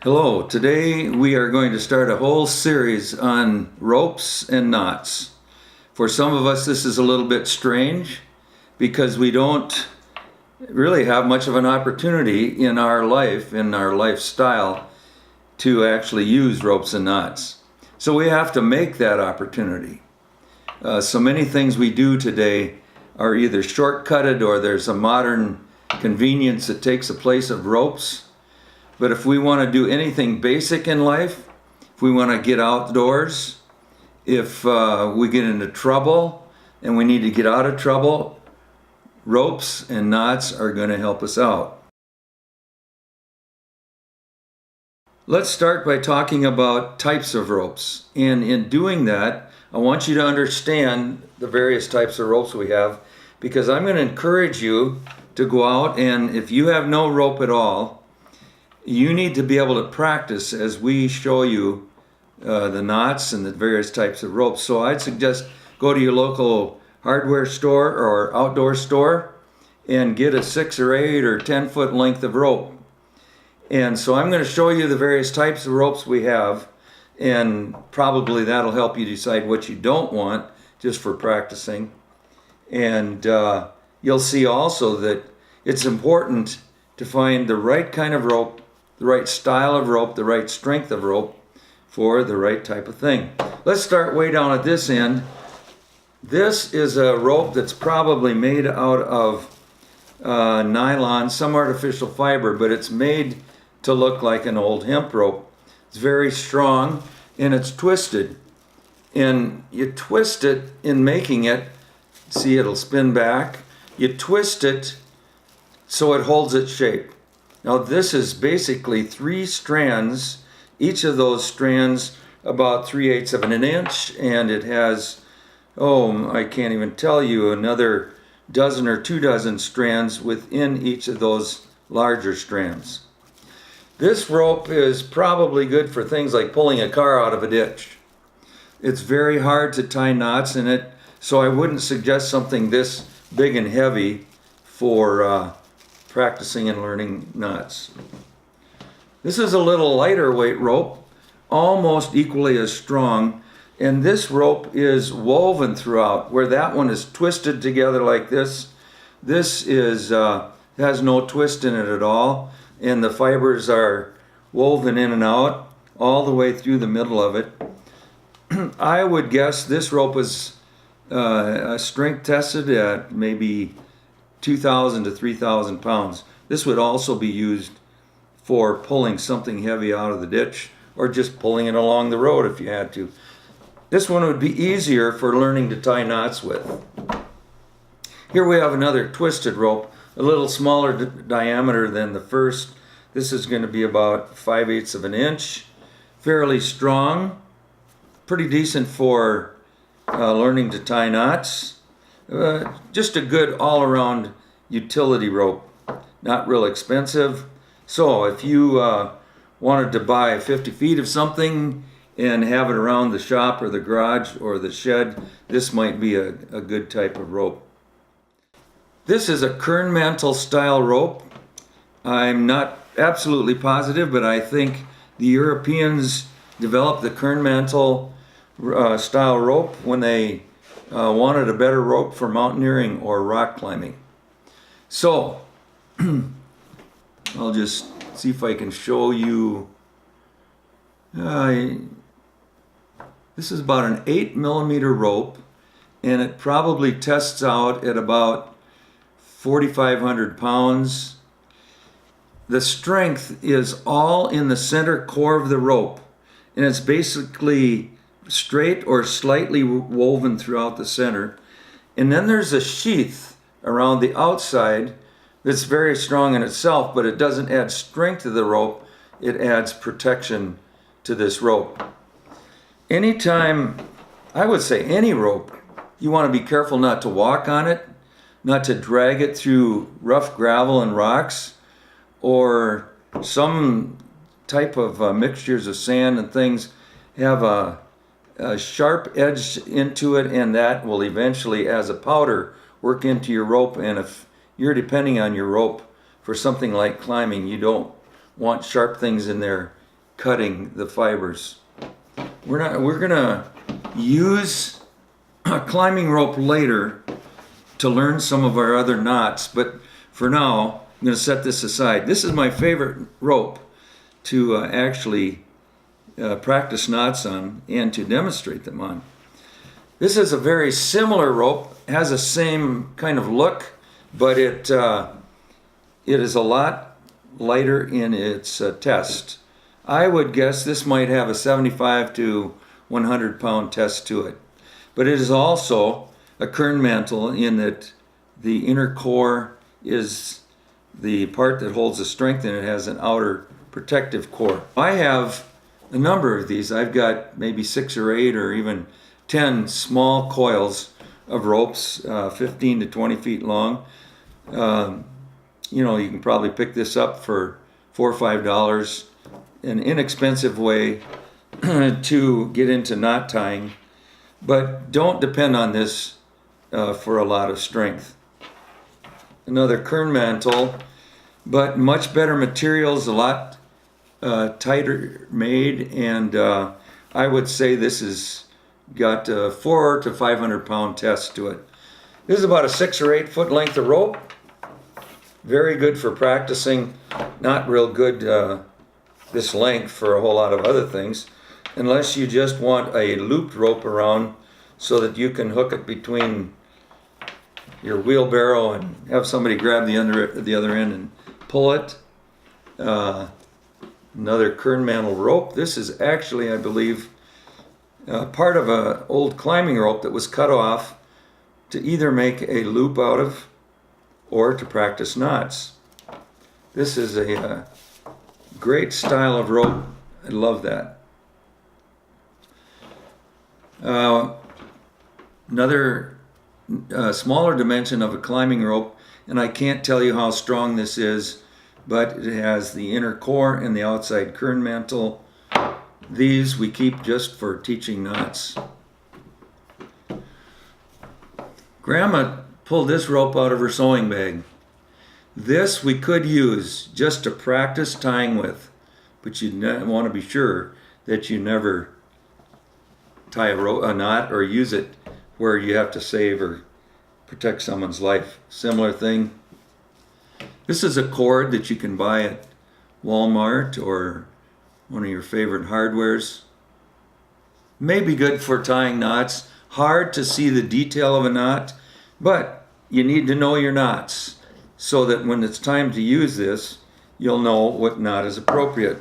Hello, today we are going to start a whole series on ropes and knots. For some of us, this is a little bit strange because we don't really have much of an opportunity in our life, in our lifestyle, to actually use ropes and knots. So we have to make that opportunity. So many things we do today are either shortcutted or there's a modern convenience that takes the place of ropes. But if we want to do anything basic in life, if we want to get outdoors, if we get into trouble and we need to get out of trouble, ropes and knots are going to help us out. Let's start by talking about types of ropes. And in doing that, I want you to understand the various types of ropes we have, because I'm going to encourage you to go out, and if you have no rope at all, you need to be able to practice as we show you the knots and the various types of ropes. So I'd suggest go to your local hardware store or outdoor store and get a 6 or 8 or 10 foot length of rope. And so I'm going to show you the various types of ropes we have, and probably that'll help you decide what you don't want just for practicing. And you'll see also that it's important to find the right kind of rope, the right style of rope, the right strength of rope for the right type of thing. Let's start way down at this end. This is a rope that's probably made out of nylon, some artificial fiber, but it's made to look like an old hemp rope. It's very strong and it's twisted. And you twist it in making it, see, it'll spin back. You twist it so it holds its shape. Now this is basically 3 strands, each of those strands about 3/8 of an inch, and it has, I can't even tell you, another dozen or 2 dozen strands within each of those larger strands. This rope is probably good for things like pulling a car out of a ditch. It's very hard to tie knots in it, so I wouldn't suggest something this big and heavy for practicing and learning knots. This is a little lighter weight rope, almost equally as strong, and this rope is woven throughout. Where that one is twisted together like this, this is has no twist in it at all, and the fibers are woven in and out all the way through the middle of it. I would guess this rope is strength tested at maybe 2,000 to 3,000 pounds. This would also be used for pulling something heavy out of the ditch or just pulling it along the road if you had to. This one would be easier for learning to tie knots with. Here we have another twisted rope, a little smaller diameter than the first. This is going to be about 5/8 of an inch, fairly strong, pretty decent for learning to tie knots. Just a good all-around utility rope, not real expensive. So if you wanted to buy 50 feet of something and have it around the shop or the garage or the shed, this might be a good type of rope. This is a Kern mantle style rope. I'm not absolutely positive, but I think the Europeans developed the Kern mantle style rope when they wanted a better rope for mountaineering or rock climbing. So I'll just see if I can show you. This is about an 8mm rope, and it probably tests out at about 4,500 pounds. The strength is all in the center core of the rope, and it's basically straight or slightly woven throughout the center. And then there's a sheath around the outside that's very strong in itself, but it doesn't add strength to the rope, it adds protection to this rope. Anytime, I would say any rope, you want to be careful not to walk on it, not to drag it through rough gravel and rocks, or some type of mixtures of sand and things have a sharp edge into it, and that will eventually, as a powder, work into your rope. And if you're depending on your rope for something like climbing, you don't want sharp things in there cutting the fibers. We're gonna use a climbing rope later to learn some of our other knots, but for now I'm gonna set this aside. This is my favorite rope to actually practice knots on and to demonstrate them on. This is a very similar rope, has the same kind of look, but it is a lot lighter in its test. I would guess this might have a 75 to 100 pound test to it. But it is also a kern mantle in that the inner core is the part that holds the strength, and it has an outer protective core. I have a number of these. I've got maybe 6 or 8 or even 10 small coils of ropes, 15 to 20 feet long. You know, you can probably pick this up for $4 or $5, an inexpensive way to get into knot tying, but don't depend on this for a lot of strength. Another kern mantle, but much better materials, a lot tighter made, and I would say this has got a 400 to 500 pound test to it. This is about a 6 or 8 foot length of rope. Very good for practicing, not real good this length for a whole lot of other things, unless you just want a looped rope around so that you can hook it between your wheelbarrow and have somebody grab the other end and pull it. Another kern mantle rope. This is actually, I believe, part of an old climbing rope that was cut off to either make a loop out of or to practice knots. This is a great style of rope. I love that. Another smaller dimension of a climbing rope, and I can't tell you how strong this is, but it has the inner core and the outside kern mantle. These we keep just for teaching knots. Grandma pulled this rope out of her sewing bag. This we could use just to practice tying with, but you want to be sure that you never tie a knot or use it where you have to save or protect someone's life. Similar thing. This is a cord that you can buy at Walmart or one of your favorite hardwares. May be good for tying knots. Hard to see the detail of a knot, but you need to know your knots so that when it's time to use this, you'll know what knot is appropriate.